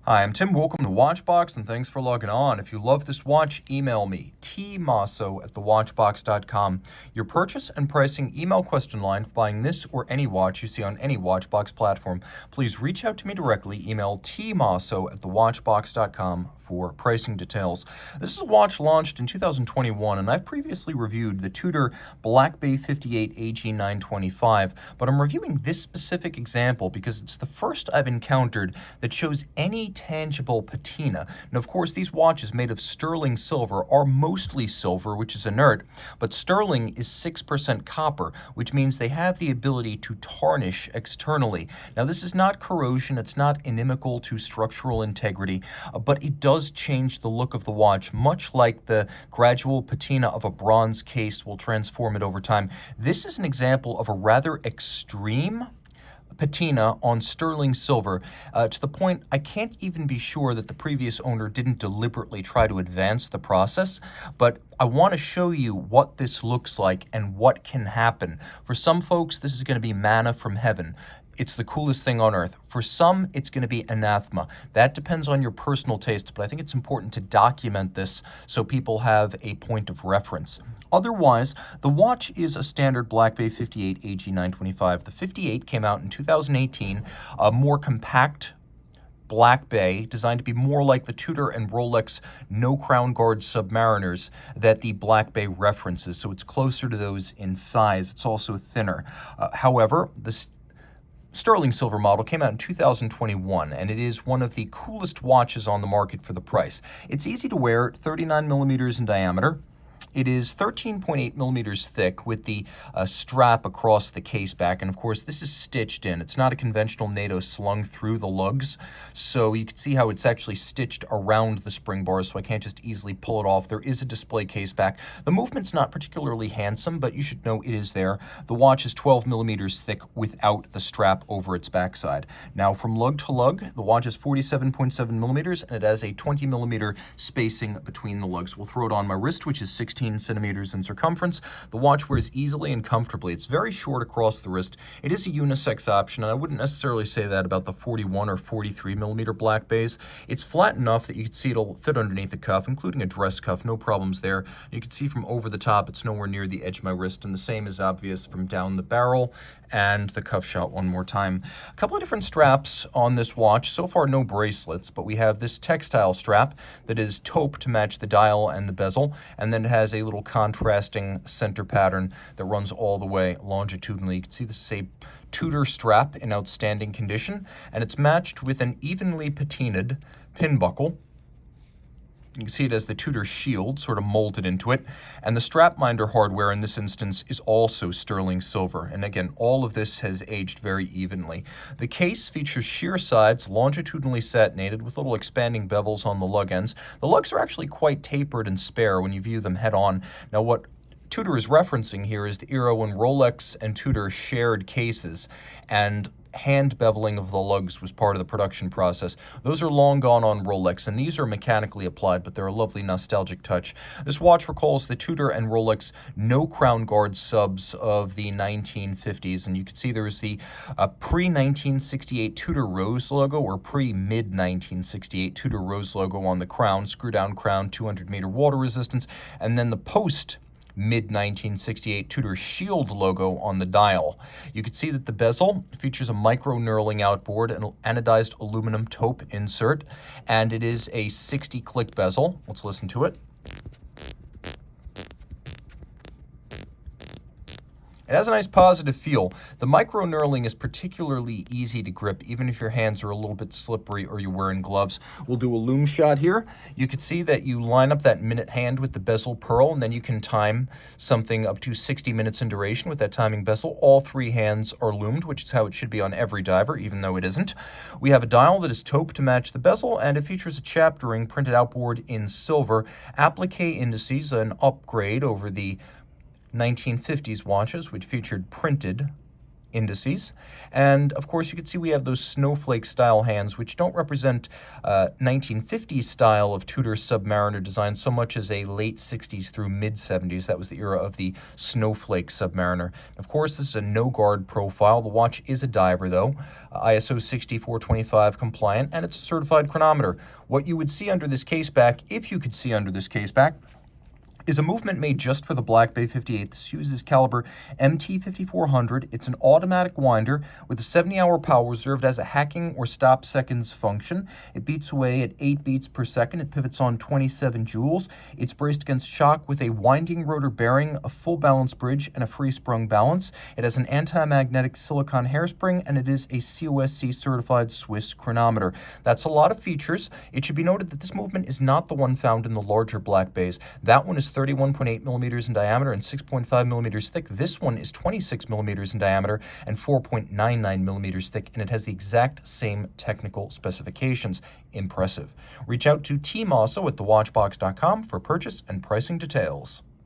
Hi, I'm Tim. Welcome to Watchbox, and thanks for logging on. If you love this watch, email me, tmosso@thewatchbox.com. Your purchase and pricing email question line for buying this or any watch you see on any Watchbox platform. Please reach out to me directly. Email tmosso@thewatchbox.com for pricing details. This is a watch launched in 2021, and I've previously reviewed the Tudor Black Bay 58 AG925, but I'm reviewing this specific example because it's the first I've encountered that shows any tangible patina. Now, of course, these watches made of sterling silver are mostly silver, which is inert, but sterling is 6% copper, which means they have the ability to tarnish externally. Now, this is not corrosion, it's not inimical to structural integrity, but it does change the look of the watch, much like the gradual patina of a bronze case will transform it over time. This is an example of a rather extreme patina on sterling silver, to the point I can't even be sure that the previous owner didn't deliberately try to advance the process, but I want to show you what this looks like and what can happen. For some folks, this is going to be manna from heaven. It's the coolest thing on earth. For some, it's going to be anathema. That depends on your personal taste, but I think it's important to document this so people have a point of reference. Otherwise, the watch is a standard Black Bay 58 AG925. The 58 came out in 2018, a more compact Black Bay, designed to be more like the Tudor and Rolex no crown guard Submariners that the Black Bay references, so it's closer to those in size. It's also thinner. However, the sterling silver model came out in 2021, and it is one of the coolest watches on the market for the price. It's easy to wear, 39 millimeters in diameter. It is 13.8 millimeters thick with the strap across the case back. And of course, this is stitched in. It's not a conventional NATO slung through the lugs. So you can see how it's actually stitched around the spring bars, so I can't just easily pull it off. There is a display case back. The movement's not particularly handsome, but you should know it is there. The watch is 12 millimeters thick without the strap over its backside. Now, from lug to lug, the watch is 47.7 millimeters, and it has a 20 millimeter spacing between the lugs. We'll throw it on my wrist, which is 16 centimeters in circumference. The watch wears easily and comfortably. It's very short across the wrist. It is a unisex option, and I wouldn't necessarily say that about the 41 or 43 millimeter Black Bays. It's flat enough that you can see it'll fit underneath the cuff, including a dress cuff, no problems there. You can see from over the top, it's nowhere near the edge of my wrist, and the same is obvious from down the barrel and the cuff shot one more time. A couple of different straps on this watch. So far, no bracelets, but we have this textile strap that is taupe to match the dial and the bezel, and then it has a little contrasting center pattern that runs all the way longitudinally. You can see this is a Tudor strap in outstanding condition, and it's matched with an evenly patinaed pin buckle. You can see it as the Tudor shield sort of molded into it. And the strap minder hardware in this instance is also sterling silver. And again, all of this has aged very evenly. The case features sheer sides, longitudinally satinated with little expanding bevels on the lug ends. The lugs are actually quite tapered and spare when you view them head on. Now, what Tudor is referencing here is the era when Rolex and Tudor shared cases, and hand beveling of the lugs was part of the production process. Those are long gone on Rolex, and these are mechanically applied, but they're a lovely nostalgic touch. This watch recalls the Tudor and Rolex no crown guard subs of the 1950s, and you can see there's the pre-1968 Tudor Rose logo, or pre-mid-1968 Tudor Rose logo on the crown, screw-down crown, 200-meter water resistance, and then the post mid-1968 Tudor Shield logo on the dial. You can see that the bezel features a micro knurling outboard, an anodized aluminum taupe insert, and it is a 60-click bezel. Let's listen to it. It has a nice positive feel. The micro knurling is particularly easy to grip, even if your hands are a little bit slippery or you're wearing gloves. We'll do a loom shot here. You can see that you line up that minute hand with the bezel pearl, and then you can time something up to 60 minutes in duration with that timing bezel. All three hands are loomed, which is how it should be on every diver, even though it isn't. We have a dial that is taupe to match the bezel, and it features a chapter ring printed outboard in silver. Applique indices, an upgrade over the 1950s watches, which featured printed indices. And of course, you can see we have those snowflake style hands, which don't represent 1950s style of Tudor Submariner design so much as a late 60s through mid 70s. That was the era of the snowflake Submariner. Of course, this is a no guard profile. The watch is a diver though, ISO 6425 compliant, and it's a certified chronometer. What you would see under this case back, if you could see under this case back, is a movement made just for the Black Bay 58. This uses caliber MT5400. It's an automatic winder with a 70-hour power reserved as a hacking or stop seconds function. It beats away at 8 beats per second. It pivots on 27 joules. It's braced against shock with a winding rotor bearing, a full balance bridge, and a free sprung balance. It has an anti-magnetic silicone hairspring, and it is a COSC certified Swiss chronometer. That's a lot of features. It should be noted that this movement is not the one found in the larger Black Bays. That one is 31.8 millimeters in diameter and 6.5 millimeters thick. This one is 26 millimeters in diameter and 4.99 millimeters thick, and it has the exact same technical specifications. Impressive. Reach out to Team Mosso at thewatchbox.com for purchase and pricing details.